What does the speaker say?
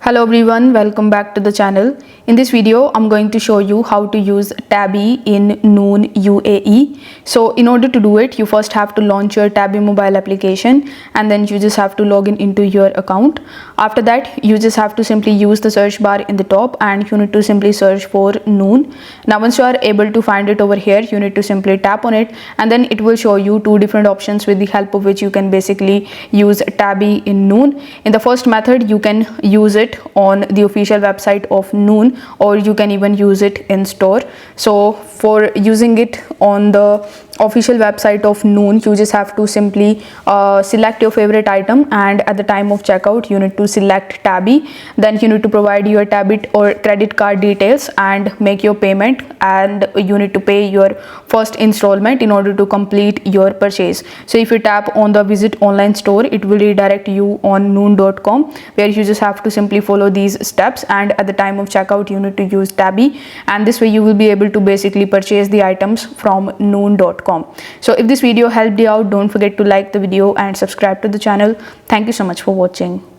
Hello everyone, welcome back to the channel. In this video, I'm going to show you how to use Tabby in Noon UAE. So in order to do it, you first have to launch your Tabby mobile application and then you just have to log in into your account. After that, you just have to simply use the search bar in the top and you need to simply search for Noon. Now once you are able to find it over here, you need to simply tap on it and then it will show you two different options with the help of which you can basically use Tabby in Noon. In the first method, you can use it on the official website of Noon, or you can even use it in store. So for using it on the official website of Noon, you just have to simply select your favorite item, and at the time of checkout you need to select Tabby. Then you need to provide your debit or credit card details and make your payment, and you need to pay your first installment in order to complete your purchase. So if you tap on the visit online store, it will redirect you on noon.com, where you just have to simply follow these steps, and at the time of checkout you need to use Tabby, and this way you will be able to basically purchase the items from noon.com. So if this video helped you out, don't forget to like the video and subscribe to the channel. Thank you so much for watching.